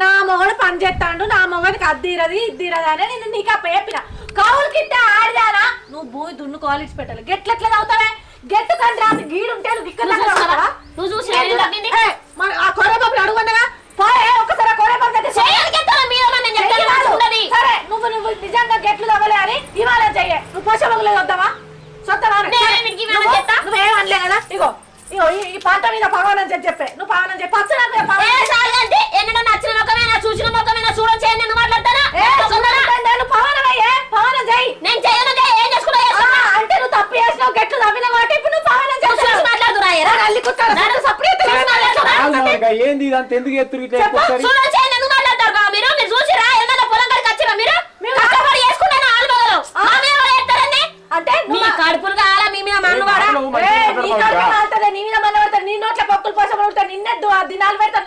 నా మొగడు పని చేస్తాడు, నా మొగడికి అద్దీరది ఇద్దీరది అని నేను నీకు అప్ప చెప్పిన. కౌలు కింద ఆడిదానా నువ్వు భూమి దున్నుకోవాలి, ఇచ్చి పెట్టాలి. గెట్లెట్లా అవుతావే? గెట్టు కంటే రాదు గీడుంటే నువ్వు ఇక్కడ నువ్వు చూసి ఆ కొరబాబులు అడుగుండగా పోయే ఒక్కసారి కొరబాబు సరే నువ్వు నిజంగా గెట్లు తవ్వలే అని ఇవాళ చెయ్యే. నువ్వు పోషమగలేదు వద్దామా సొంతమా? నువ్వేమనలే కదా. ఇగో ఇగో ఈ పంట మీద పవనం చెప్పే. నువ్వు పవనం చెప్పి నచ్చిన మొక్కమైనా చూసిన మొక్కమైనా చూడొచ్చు నేను మాట్లాడతానా? పవనమయ్యే పవనం చెయ్యి. నేను చేయను ఏం చేసుకున్నా అంటే నువ్వు తప్పు చేసినావు, గెట్లు తవ్విన కాబట్టి ఇప్పుడు నువ్వు పవనం చేసి మాట్లాడుతున్నా ఏంది ఇదంతా ఎందుకు ఎత్తురు చూడొచ్చు ఎందుకు మాట్లాడతారు మీరు? మీరు చూసిరా ఏమన్నా పొలం కాడికి వచ్చిరా? మీరు కష్టపడి చేసుకున్నాను ఆలుమగలు అంటే మీ కడుపులు కావాలా? మీ మీద మన్ను వాడా? నీ మీద మన్ను పడతాడు, నీ నోట్ల పప్పులు పోసం నిన్నెద్దు దినాలు పెడతాను.